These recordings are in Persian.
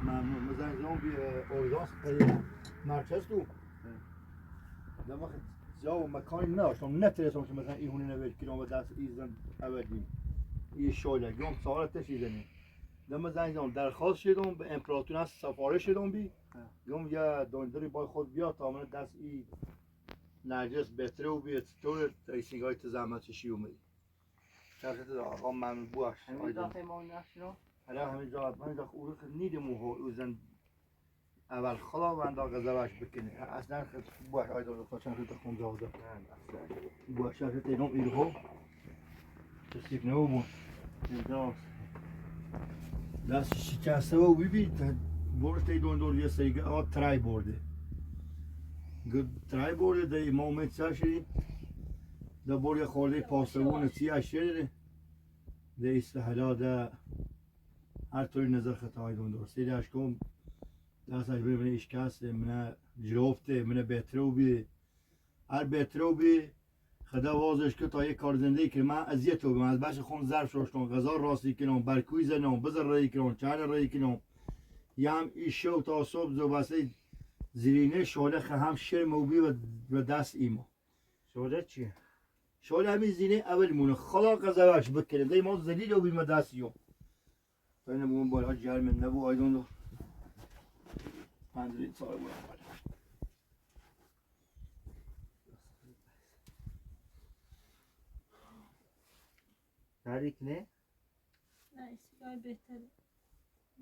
ممنون مثلا زمان بی اورگانس مرکز تو در وقت جا و مکانی نداشتم نترسم که مثلا این هونه نوید کنم و دست ایزن اولیم این شاله گم سوال تشیدنی در مثلا زمان درخواست شدم به امپراتور هست سفارش شدم بی گم یا دانداری بای خود بیا تا من دست ای نرجس بهتره و بیت طور ریسینگ های تزمتشی اومدی شرکت آقا ممنون بوش همین داخل ما نشنو حالا همین جا من داخل اون نیدم و زن اول خلا و انداز غذاش بکنه اصلا بوش آیدار دکتر چند تا خون جاده بوش شرکت اینم ایرو تصدیق نبود دست شکسته و ببین برشته دون یه سیگه آ ترای برده گفت ترای برده در این مومنت سرشی در بوری خورده پاسبون سیاه شده در استحلا در هر طوری نظر خطای دون دور سیده اشکم دست اش بره من اشکسته من جرفته من بهتره بی هر بهتره بی خدا وازش که تا یک کار زندگی که من اذیت رو از بش خون ظرف شوشتم غذا راستی کنم برکوی زنم بذار رایی کنم چند رایی کنم یم ایشو تا صبح زوبسته زیرینه شاله هم شرم و بی و دست ایما شوله چیه؟ شاله همین زینه اول مونه خلا غذاش بکنه دی ما زلیل و بیم دست یوم تا اینه بگم بالا جرم نبو آیدون دو پندرین سال بودم تاریک نه؟ نه ایستگاه بهتره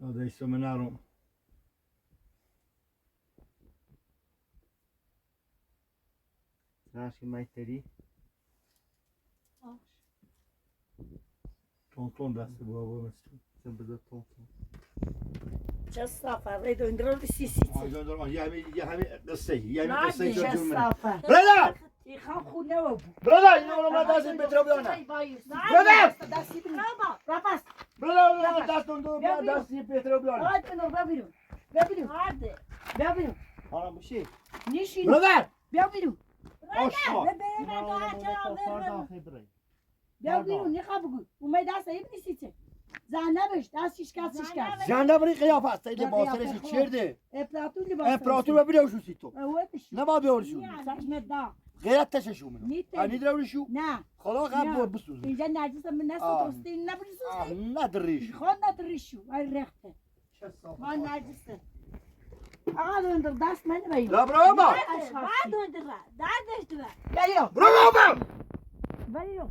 داده ایستم نرم ناشی مایتری آش تون دست بابا مثل sen بذار تون چه سفر ری دو اندرو سی آیدون دارم یه همین قصه یه نه همین قصه چه جون منه سفر برادر ای خان خونه و برادر اینو من دست بترو بیانم برادر دستی بینم راپس برادر دست اون دو دست بترو بیانم آد کنم ببینم آده ببینم حالا بشی نیشین برادر ببینم آشنا بیا بیرون نخواه بگو اومد دست ایب نیستی چه زنبش دست شکست زنده بری قیافه است لباسش چرده امپراتور ببینه وشو سی تو نبا بیارشون چشمت دا غیرت تششون منو نیت انید روشو نه خدا قبل بسوزه اینجا نرجس من نست آه. توستی نبریسوزی ندریش خود ندریشو ای رخته من نرجسه آقا دندر دست من بایی لا برو با بعد دندر دردش دو بیا برو با بیا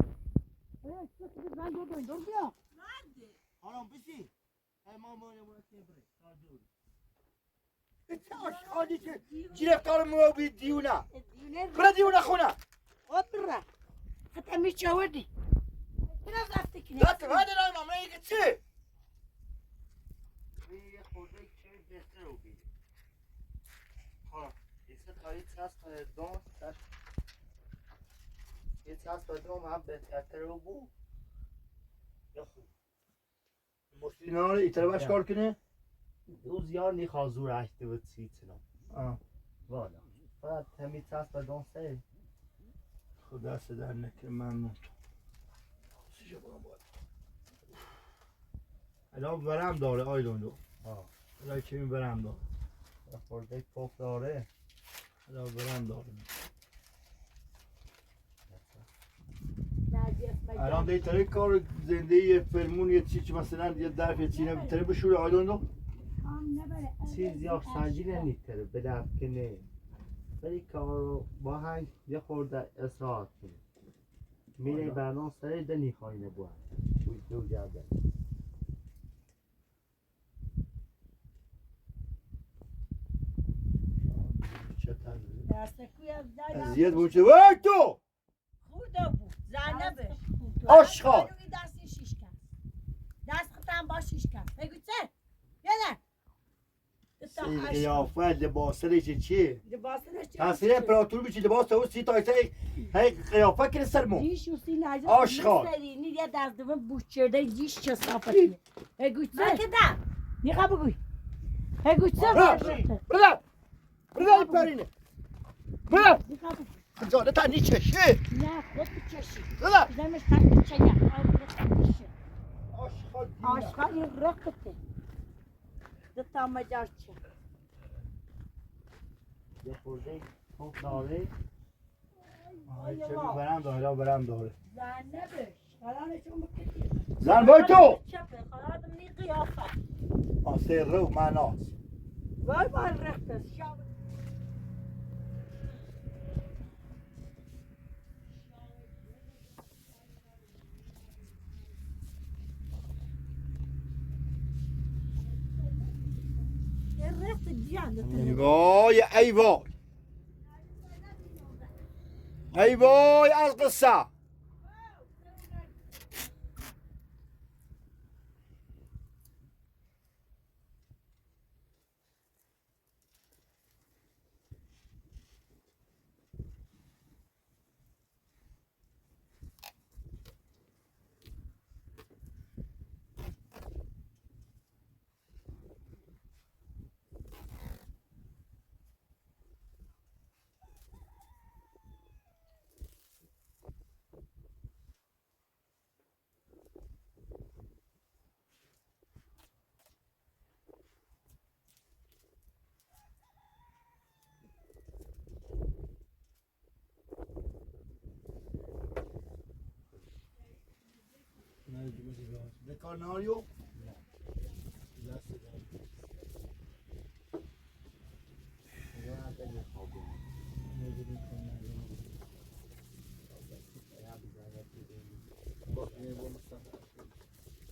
من دو دندر بیا حالا بسی امام چه آشخانی که گرفتار مو بی دیونه برا دیونه خونه خود برا حتی میشه وردی biraz رفته کنه دست هاده رایم امره ایگه چه یه خورده که بهتر رو بیده ایسه خواهی چست دون یه چست دون هم بهتر رو بو یا خوب مشتی ناره ایتره باش کار کنه Uz jag ni har så rätt över tiden. والا För att mitt sasta de säger. خدا صدا نکه ممنون سیجا برام باید الان برم داره آیدون دو الان چه می برم داره Jag får det på dare. الان برم داره الان دی تره کار زنده یه فرمون یه چیچ مثلا یه درف یه چینه تره بشوره آیدون دو Siz yok sancıyla nitleri belirtini. Veli karo bahang ya korda esraat ki. Mine bernan seri de nihayne bu. Bu geldi. زیاد بوچه وای تو خودا بود زنبش آشخال دستی شیش کن دست خطم با شیش کن بگو چه یه این قیافت لباسرش چیه لباسش تاثیر امپراتور بیچی لباس تو سی تا هی قیافت کنه سرمون دیش و سی نجات آشغال. نی یه دست دوم بوش چرده دیش چه صافتی بگو چه ده نیخوا بگوی بگو چه برده برده پرینه برده نیخوا بگوی خجاله تنی چشه نه خود بچشی برده زمش تنی چه نه آشخال آشغال یه رقته دتا مجار چه Ya korda po dare. چه برم داره برم داره زنبش حالانشون بکنی زن بای تو چپه خواهدم نی قیافه آسه رو مناس وای وای رقته شاو یه رفت جان ده وای ای وای ای وای از قصه De Carnario?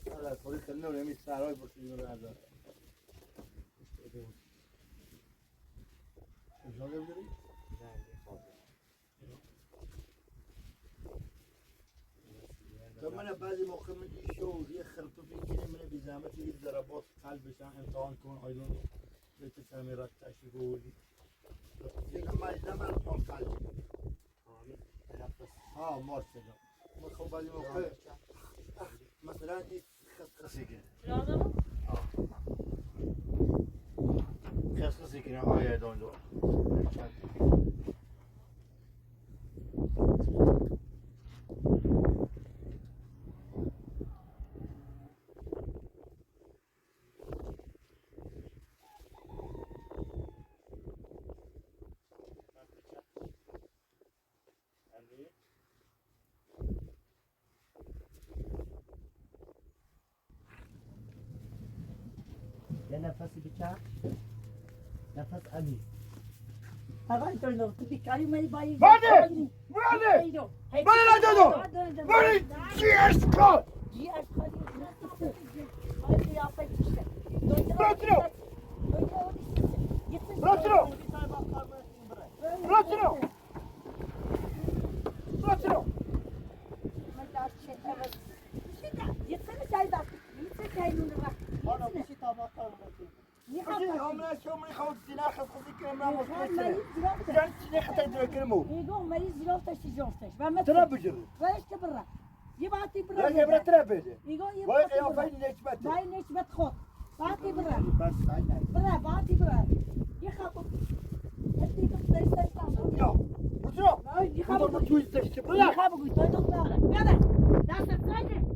Allora, poi il cannone mi sarà e posso dire guarda. Gioca vedere? من بعضی موقع من شو یه خرطوم میگیره من بی زحمت یه ضربات قلبش امتحان کن آیدون به تفهمی را تشریف بودی دیگه مجده من کن قلب ها مارس شدم من خب بعضی موقع مثلا این خسخسی کنه خسخسی کنه آیه دون دو نفسی بکن نفس عمیق آقای دندور تو بیکاری اومدی با این بله! بله! بله بله جیش کن ترى بجري ويش تبرع يبعطي برا لا يبرا ترى بيجي يقول وين يبعطي يا برا فين ليش بتي باي ليش بتخط بعطي برا بس عيني برا بعطي برا يخبط انت بتستنى يا وشو يخبط انت بتوي تشتي بلا يخبط يطلع برا يلا ناس تساعد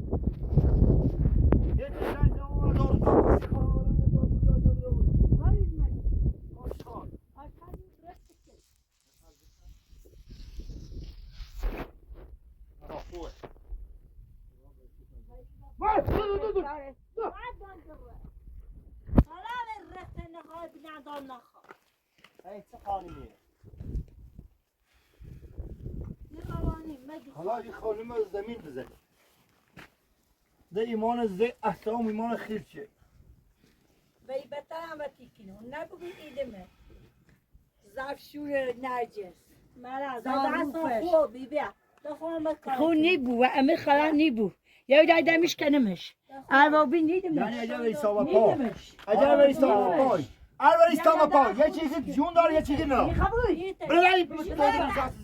این چه قانونیه؟ حالا این خانم از زمین بزنی ده ایمان زی احترام ایمان خیر چه ولی بهتر هم تیکنه نبگو ایدمه زفشور نرجس مرا زاروفش. خوبی بیا دفعه خو نیبو و امه خلا نیبو یا دایدمش کنمش البابی یعنی نیدمش اجا بری ساما پا نیدمش اجا بری ساما پای بری ساما پا یه چیزی جون داره یه چیزی نه خبوی بلایی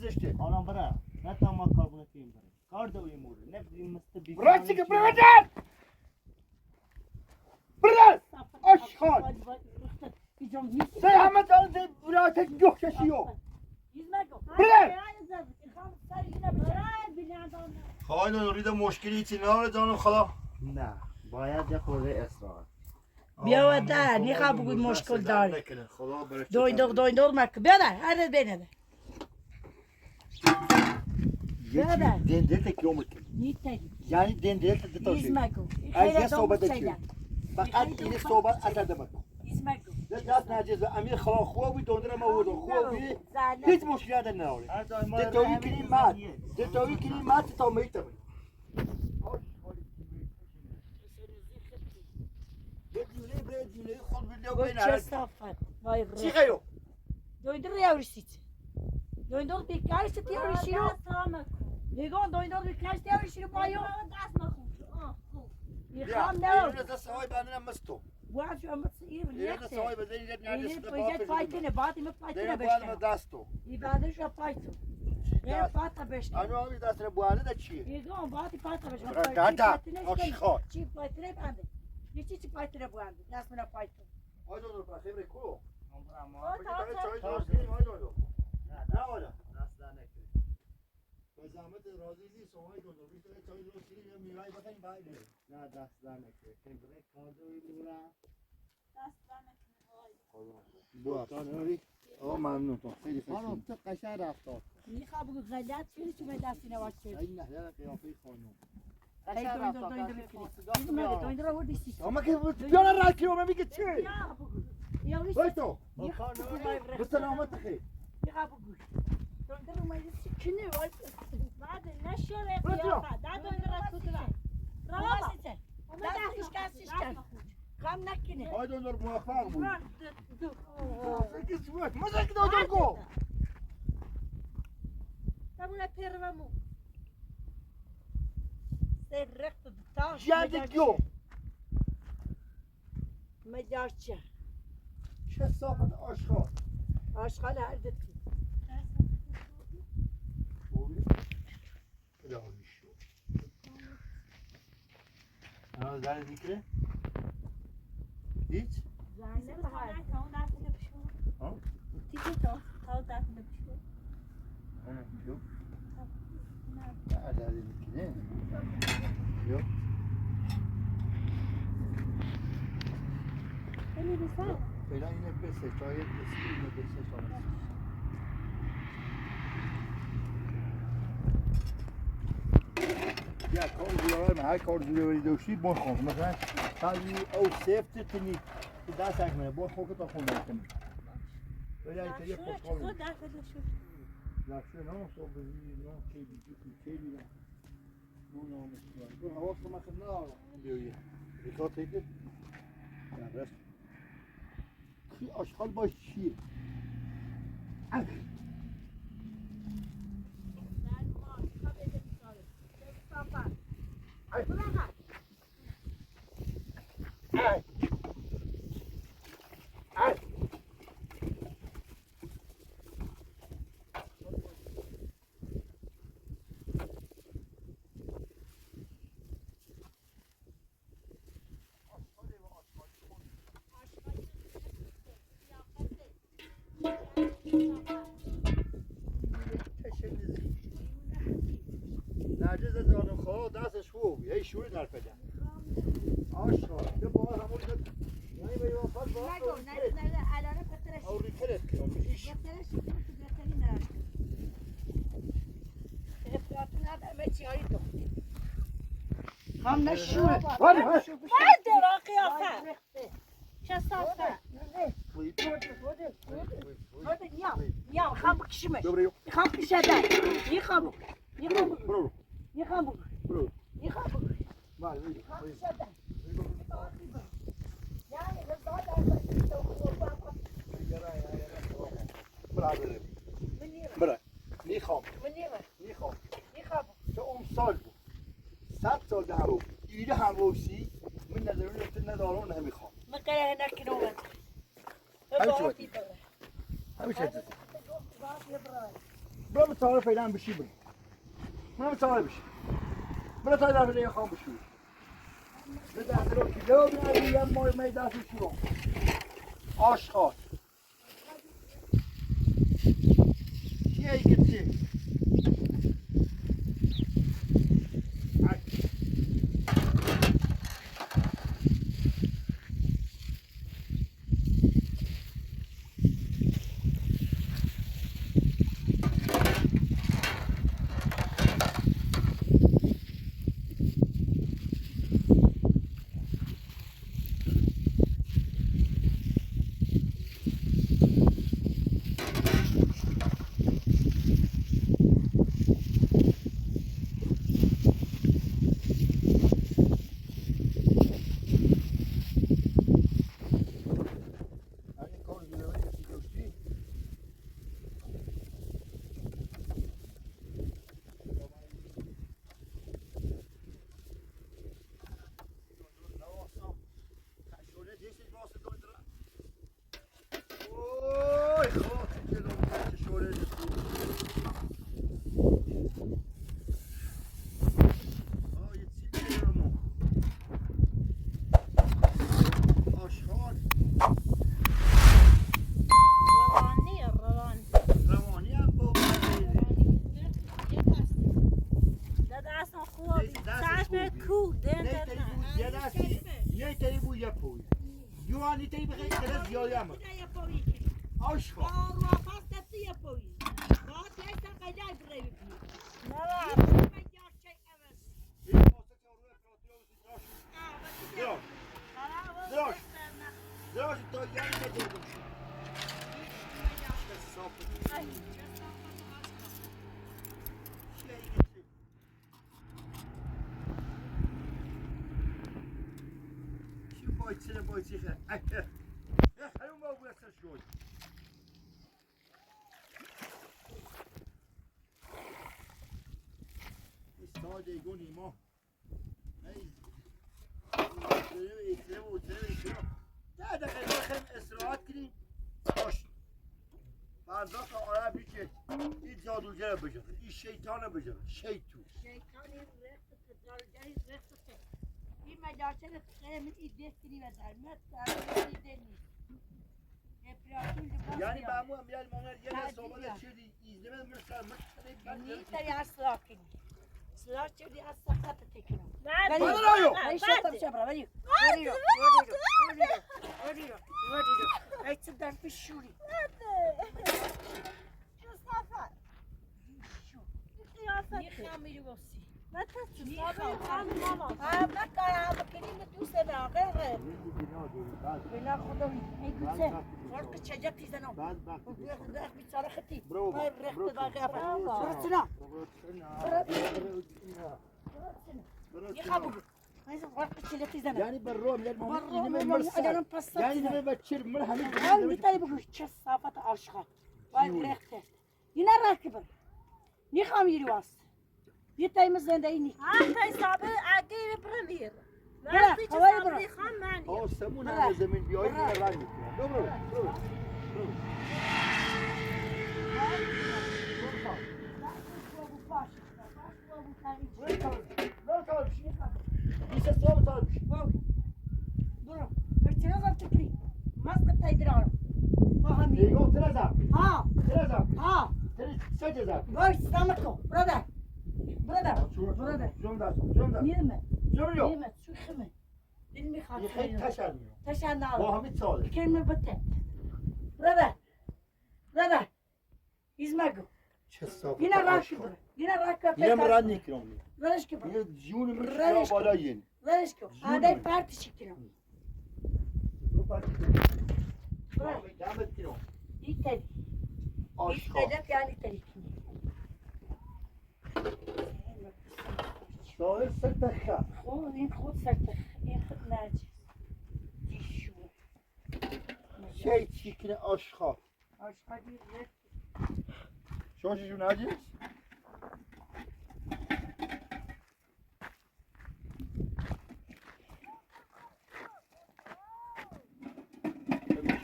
زشته آنها برا نه تا ما کار بونه کیم برا کار دوی موره نه بدیم مست بیگانی برای که برای جان برای اشخال سی همه دارن دی برای تک جوه کشیو خواهی نورید مشکلی چی ناره جانم خدا نه باید یه خورده اصرار بیا و در نیخوا بگوی مشکل داری دویندور مکه بیا در هر بینه دنده تک یوم کن نیتری یعنی دنده تک ایز دتاشی مکو از یه صحبت چی فقط این صحبت اتده مکن ایز مکو دست نجیز امیر خلا خوبی دوندره ما بودو خوبی هیچ مشکلی نداره دتایی کنی مات دتایی کنی مات تا میتم بدونه خود ویدیو گوی بینه صافت وای چی خیو دویندور یاوریسیت دویندور بیکارست یاوریسیرو نگاه دویندور بیکارست یاوریسیرو بایو میخوام نه اینو دست های بندنم مستو واش ام تصير اینو دست های بزنی جد يعني نجس بيجت فايتنا بعد ما فايتنا دیگه باید بشتغل دستو يبعدش فايتو يا فاتا بشتغل انو همی دست رو بوانه ده چیه يقوم بعد فاتا بشتغل دادا آشخار چی فايتنا بعد يجي چی فايتنا بعد ناس من فايتو های دو پر خبره کو نه نه والا دست در نکنی به زحمت راضی نیست های دو بیشتر چای درست کنیم یا میوه بخوریم بعد نه دست در نکنی که برای کار دوی موره بو آقا ممنون تو خیلی خانم تو قشنگ رفتار میخوام بگو غلط چی چی به دستی نواز چی این نه در قیافه خانم ای دویندو رو وردی سی اما که بیان رای کنم میگه چی یا ولی باش تو به سلامت خیر میخوام بگو دویندو رو مایه چی کنه وای بعد نشوره قیافه دادو را کودلا راسته دستش کسیش کرد غم نکنه های دو موفق بود مزاک دو کو تمونه پیرومو سرقت دتاش جدگیو مجارچه چه صافت آشخار آشغال هر دتی الهی شو انا زن ذکره هیچ زنه بهار تا اون دست بشو ها تیجی تا دست بشو انا شو بعد هذه ذکره شو خیلی بسار فعلا اینه بسه تا یه بسی اینه بسه تا یا کار زیاره من هر کار زیاره داشتی بخون مثلا خیلی او سفت تنی دست نکنه با خوک تا خون نکنه ولی ایتالیا شوره خوشحال چه خود در فضا شد لحظه نه صبح بزنی نه خیلی نه نه حواس ما خد نه بیویه ریکار تیکه نه رست کی آشغال باش چیه نجز زانو خواه دستش خوب یه شوری در پدن آشقا یه باز همون شد یعنی به یوان فرد باز نگو نه الان پترش او ریکرت کنم ایش پترش بهتری نه افراتون همه چی هایی تو هم نشوره من درا قیافه چه صافه میام میخوام بکشیمش دوباره میخوام کشیدن میخوام برو میخوام برو میخوام بله کشیدن یعنی رضا برادر برای میخوام تو اون سال بود 100 سال ده بود ایده هم روسی من ندارم ندارم نمیخوام مقره نکنم همیشه برو متعارف فعلا بشی برو متعارف بشی برو تا در فعلا خواهم بشی به دست رو کلو بنابیم مای می دست شروع آشخاص چیه ای که چیه شیطانه بجره شیطو شیطانی رخت تجارجهی رخت این مجارچه خیلی من ایده کنی و درمت ایده نیست یعنی با همون امیال مانر یه صحبت چیدی ایزنه من مرسل نیتری از سلاح کنی سلاح چیدی از سخت تکنم نه ای شطب شبرا ولی وری رو ای چه در پیشوری میخوام میری بسی نه تصور خواهم ماما هم نکنم بکنیم دوست دارم غير بنا خدوي هيك فرق شجرتي زنو ده بيصير ختي ما ريحت باقي فرصنا يخابو هذا فرق شجرتي زنو يعني بالروم لأن مرة ما مرة أنا مبسط يعني ما بتشير مرحلة هم يطيبوا شصافة أشخاص ويريحت ينا راكبر نخام يرواس يطيب زنديني هاي صابر عقيل برمير برا، هواي برا. خام معني أو سمونا هذا زمن بيوين من الراني برو يقول ترزع سجزع شلون ده يخيل تشان وهم يتصالح ينام راني كرامي يجون من بالاين هذا بارتي شكله يتلي يتلك يعني تلكني صاير سلتخا خود سرتخ این خود نرجس دیشو شيء شكل أشخاص آشقادی رفت شو شو ناجس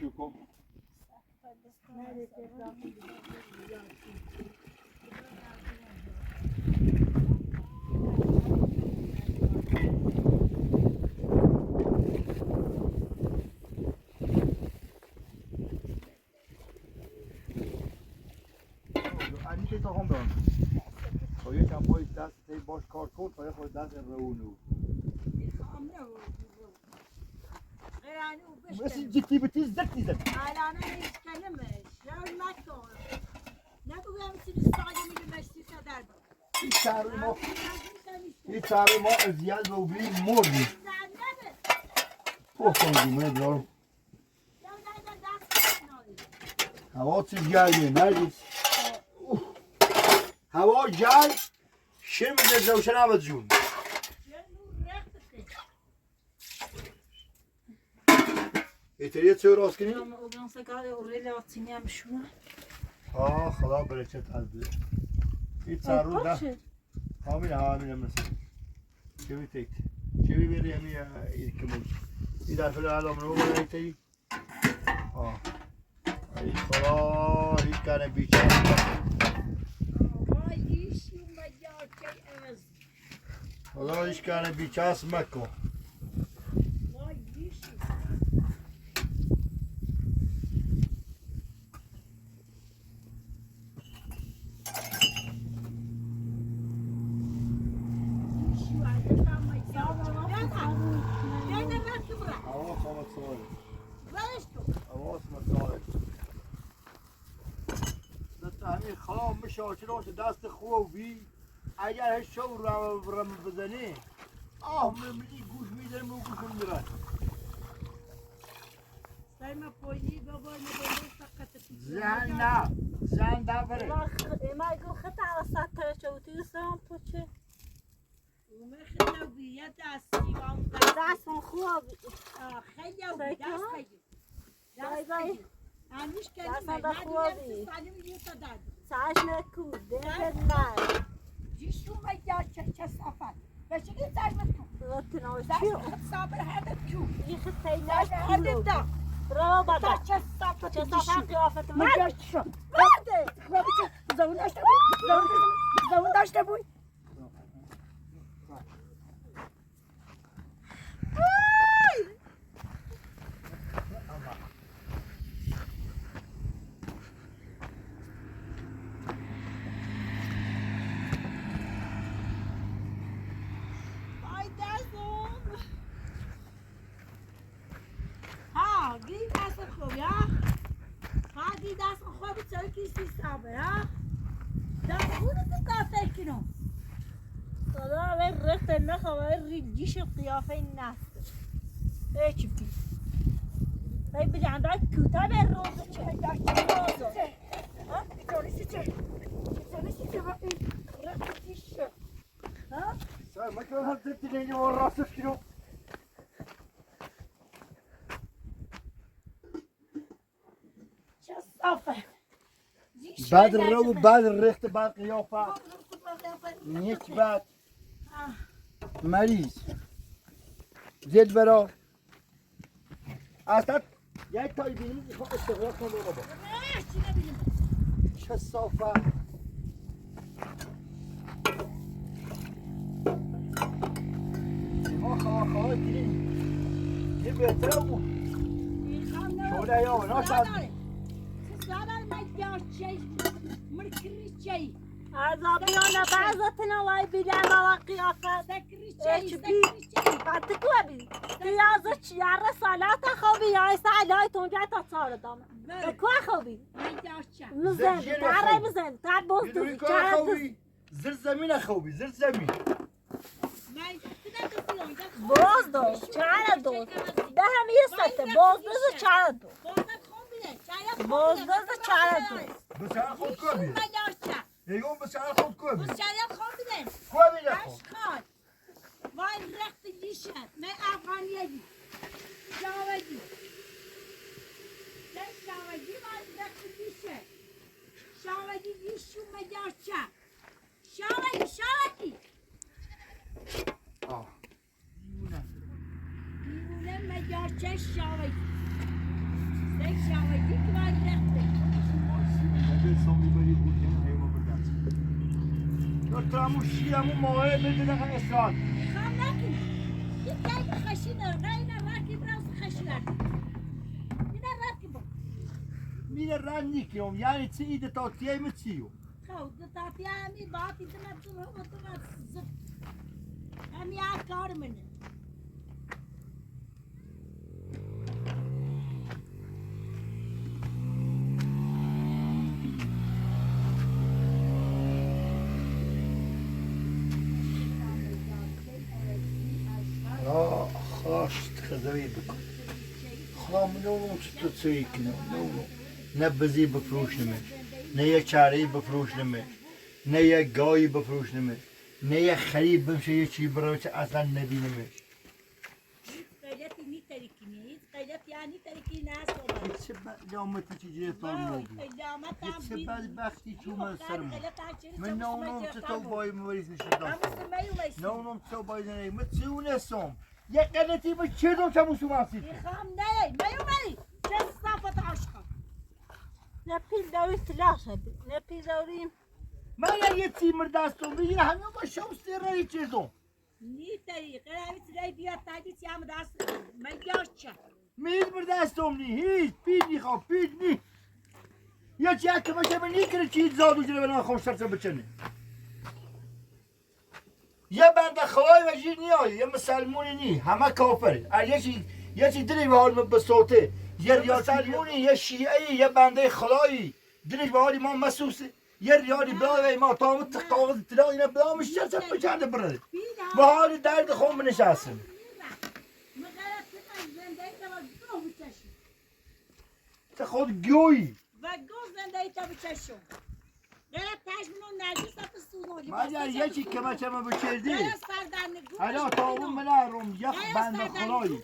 شوكو انیشه تا هم دارم تا یکم پای دست باش کار کن تا خود دست رونو مثل جدی بتی زدی زد الان نمی‌کنمش راز نکن نگو بیام سری ساده میگه مشتی در این چاره ما ازیاد و بی مردی پختم جمعه دارم هوا چیز گرمیه نرگیز هوا گرم شیر میده زوشن عوض جون ایتریه چه راست کنی؟ آه خدا برکت هزده این چارو ده همین مثلا چوی تیت چوی بری همی کمون این در فیل علام رو بری تی ای خدا هیچ کنه بیچه خدا هیچ کنه بیچه هست مکن شاکران دست خوبی اگر هیچ شو رم بزنی میگی گوش میدن و گوشم میرن سایما پویی بابا نبوده فقط زن دا بره ما يقول خطأ وساتر شوتي سام بوتشي ومخنا بيا دستي دست من خوب خیلی دست خیلی دست خیلی همیش دست کنیم من خوبی سالم یه تا داد ساعش نکود ده نه جیشو میاد چه صفت بچه این زحمت کن رتنا دست شو خود صابر هدف جو این خطایی دست هدف دا برو بابا چه صفت چه صفحه قیافت من مجاش شو بعده زون داشته بوی زون داشته بوی خدا ولی رفت نخواه ریجیش قیافه نست هيك في طيب اللي عندك كتاب الروز چه ها Sen makine hazretti neyini orası kilo. بعد الرو بعد الريخت بعد قيافة نيك بعد مريض زيد برا أصلا يا طيبين يخاف استغراق من بابا شو الصوفة خلاص كريم يبقى تو شو لا يا ناشط عذابيانا بعضتنا واي بلا قيافة هيك في بعدك وبي قيازك يا رسالات خوبي يا سعلاي تونجا تصار دام كوا خوبي مزن تعرف مزن تعرف بوز خوبي زر زمين خوبي زر زمين بوز دو چاره دو ده هم یسته بوز دو چاره دو بوز دو چاره دو بسیار خود کوبی ایگون بسیار خود کوبی بسیار خوب بودن کوبی نخو اشکال وای رخت دیشت من افغانیه دی شاودی من شاودی وای رخت دیشت شاودی دیشو مجارچه شاودی دیونه مجارچه شاودی سک شاودی که وای رخته ترامو شیرمو ماهی بدونه اسرار میخوام نکنی یه کمی خشینه غیر راکی براس خشینه میره راکی با میره رن نیکیم یعنی چی ایده تا تیمه چیو خود دتاتی همی باتی دمت رو و دمت زد همی کار منه خاشت خذوي بكم خام نو تتسويكنا نو نبزي بفروش نمش نيا چاري بفروش نمش نيا قاي بفروش نمش نيا خريب بمشي يشي بروش اصلا نبينمش قیدتی نی ترکینی هیچ قیدت یعنی ترکی ناس و چه قیامتی چجوری طالب چه بدبختی تو من سرم من نونم تو بای مریض نشدم نونم تو بای نه متونسم یک قلتی به چه دو چه موسوم هستی میخوام نه میومری چه صفت عشقم نپیل داری تلاش هبی نپیل داریم من یه تیمر دستم بگیر همین با شوستی رای چیزم نی طریقه همی تلای بیاد تایی تیام دست مجارچه میز بر دستم نی هیچ پید میخوام پید نی یا چه که باشه من نیکره چیز زادو جره بنا خوش سرسه بچنه یه بنده خدای وجیر نیایی یه مسلمونی نی همه کافره یه چی دلی به حال بسوته یه ریاسلمونی یه شیعی یه بنده خدایی دلش به حالی ما مسوسه یه ریالی بلای ما تامت تقاوز تلا اینا بلامش چه بچنده برده به حال درد خون بنشستم تا خود گویی و گوز زندگی تا بچشم غیرت تشمون نجیس تا سونولی مگر یکی که بچه ما بچردی غیرت سردرنگومش حالا تاون منارم یک بند خدایی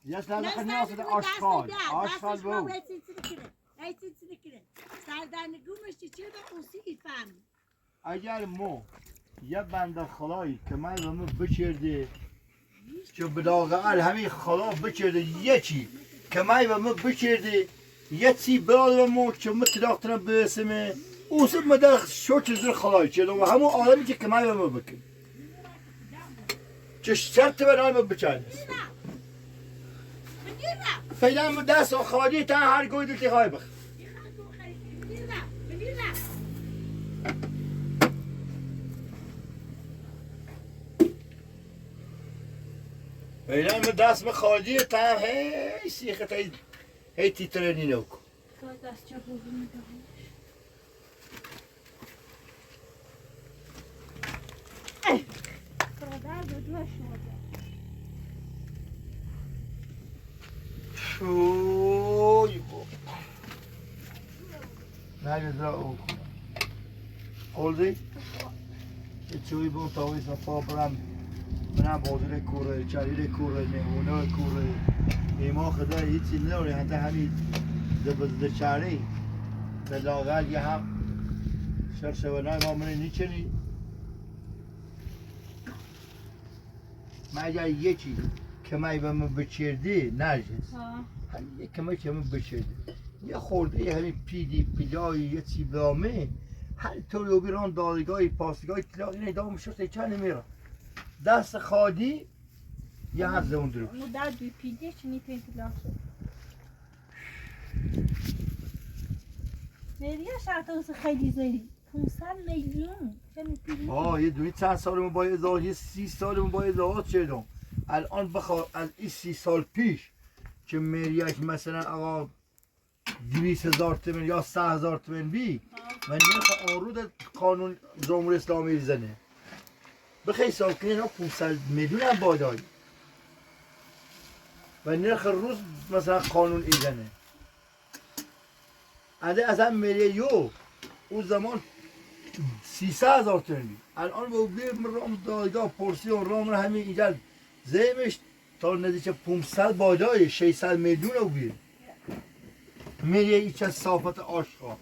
یک سردرنگ نیاست آشغال آشغال بو سردرنگومش چی به اوسی فهم اگر مو یک بند خدایی که من به من بچردی چه بداغل همین خدا بچرده یکی که من به من بچردی یکی برای مو که متلاقتنا برسمه اوسم مدر شوچ زر خدای چه و همون آدمی که کمای به ما بکن چه شرط برای ما بچرد فعلا ما دست و خالی تا هر گوی دلتی خواهی بخ فعلا ما دست ما خالی تا هی سیخت هی تیترنی نوکو اوی بابا نگذار او کنم خوردی؟ یه چوی بون تاوی صفا برم بازور کوره چریر کوره نمونه کوره ایما خدا هیچی نداره حتی همین دبزده چری به لاغل یه هم شرشوانای ما منه نیچنی مگر یکی که من به من بچردی نرجس همین یک کمی که من بچردی یه خورده یه همین پیدی پیلای یه چی بامه هر طوری و بیران دادگاهی پاسگاهی تلاقی ندام شد چند میرم دست خادی یه هزه اون دروش مدر دوی پیده چی نیتوین تلاش شد مریا شرط خیلی زیری 500 میلیون همین پیده یه دونی چند سالمون با ازدواج یه 30 سالمون با ازدواج شدم الان بخواه از این 30 سال پیش که مریاش مثلا آقا 200,000 تومن یا 100,000 تومن بی و نرخ آرود قانون جمهوری اسلامی زنه بخی حساب کنی اینا 500 میلیون هم بادایی و نرخ روز مثلا قانون ایزنه اصلا مریو اون زمان 300,000 تومن بی الان با بیم رام دادگاه پرسیون رام همین اینجا زیمش تا نزدیک 500 بادایی 600 میلیون رو بیر میره ایچ از صافت آشقا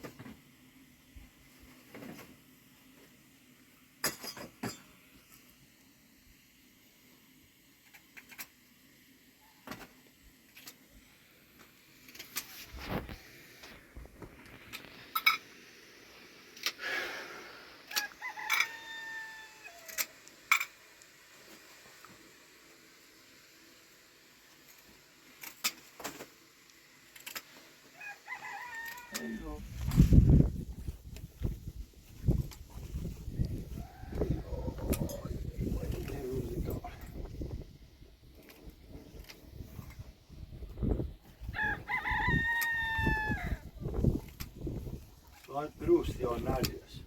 درست یا نرجس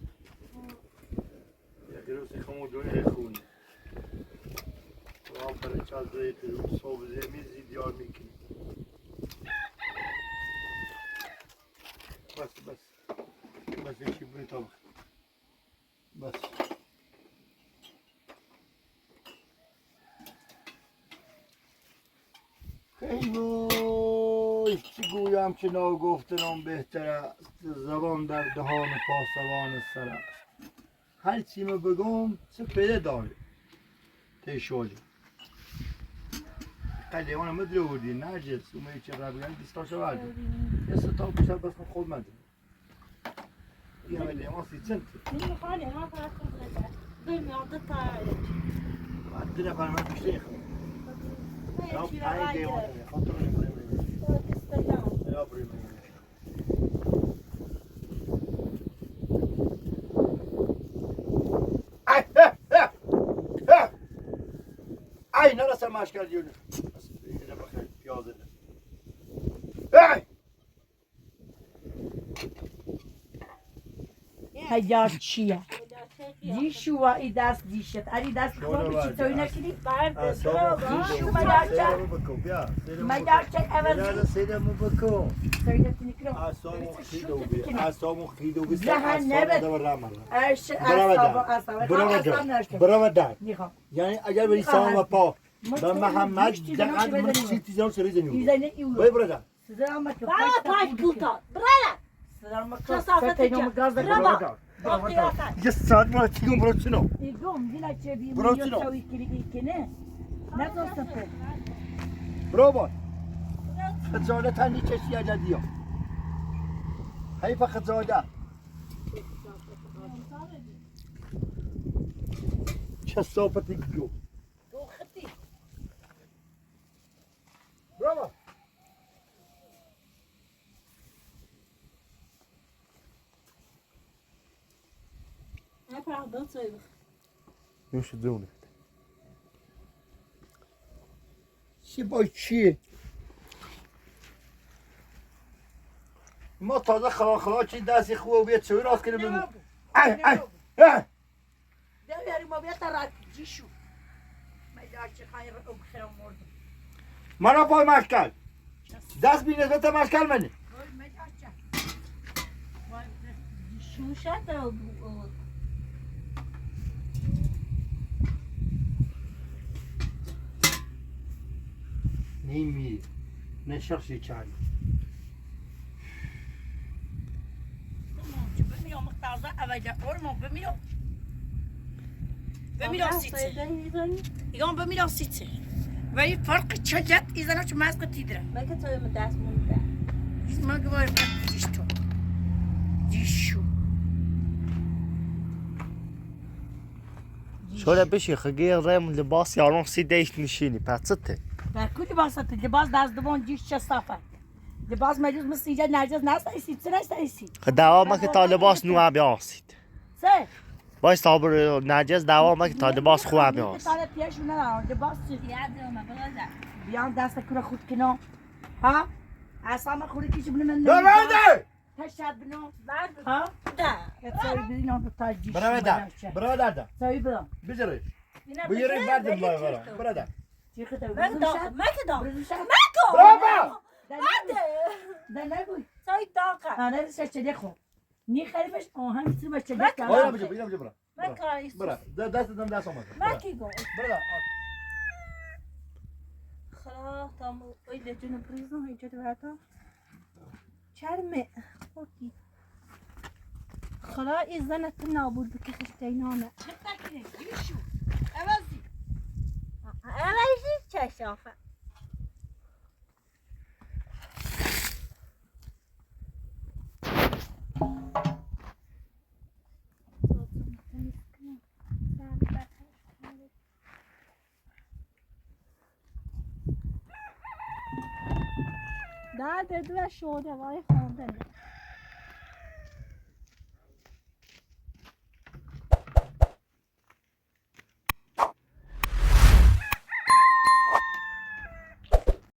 یا درست خمودونه خونه و برای چند زیت رو صوب زمین دیار میکنی بس یکی بری تا بس خیلی وای چی گویم که ناگفتنم بهتر است زبان در دهان پاسبان سر است هر چی ما بگم چه پیده داره تیشوجه قلیوان مدره بودی نرجس اومه چه را بگن دیستاشو بردی یه ستا بیشتر بس خود مدره این همه لیمان 30 سنت این خاله ما فقط خود نده دنیاده تا بعد 2 نفر من بیشتر یا پای دیوانه خاطر نمی‌کنم یا بریم ای نرسم مشکل دیونه اینه بخیر پیازه هیار چیه دیشو و ای دست دیشت اری دست خواب چی توی نکنی دیشو مدارچه مدارچه اول سیدمو بکن سیدت نکرم اصامو خیدو بی زهن نبت ارش برام در میخوام یعنی اگر بری سلام و پا به محمد دقیق من چیزی زن سریز نیو ایزنه ایو بای برادر سلام علیکم پای کوتا برای سلام علیکم ستینم گاز برادر یه ساعت برای چیگم برای چنو ایگم دینا چه بی برو میاد چنو. چاوی کلی کنه نگفت سفر برو بای خجالت هنی کشی اجدی ها حیف خجالت چه صافتی گو برو بای نه پرداخت سوی نوش جونه چی با چیه؟ ما تازه خلا چی دستی خوبه و بیاد چوی راست کنه بگو داری ما بیاد را جیشو مدار چه خیر او خیرم مردم منو پای مشکل دست بی نسبت مشکل منی شوشت رو نیمی نشخشی چند بمیرم تازه اوجه اورمو بمیرم سیتse. ایگان بمیرم سیتse. ولی فرق چجت ایزنا چه ماسک تیدره. مگه توی من دست مونده ما گوار دیشتو. دیشو. شوره بشی خگیر ریم لباس یارون سی دیشت نشینی پسته و کلی باسات لباس دست دوان دیش چه صافه. لباس مجلس مثل اینجا نرجس نستایسی چه نستایسی. دعوا که تا لباس نو بیاسید سه. باید صابر نجس دعوا که تا لباس خوب بیاست تا پیش نه لباس چی؟ یادم بلده بیان دست کره خود کنه. ها؟ اصلا خوری کیش بنم. برده تشاد بنم. بعد ها؟ ده اتسای بینا دو تا دیش. برده سای برام. بجره بجره بعد برده چی خدا؟ مکدام برابا ده نگوی. سای داغه آره سه دیخو. نی خریبش آهن میتونی بچه مکه. بکن. آیا بجه بجه بجه مکایس برا دست دم دست اومد مکی گو برده خلا تام ایله جنو پریزون اینجا دوتا چرمه خوردی خلا ایزنت نابود بکی خشتینانه چه تکیه؟ بیشو. عوضی. اولی چه شافه درد دو شده وای خوردنه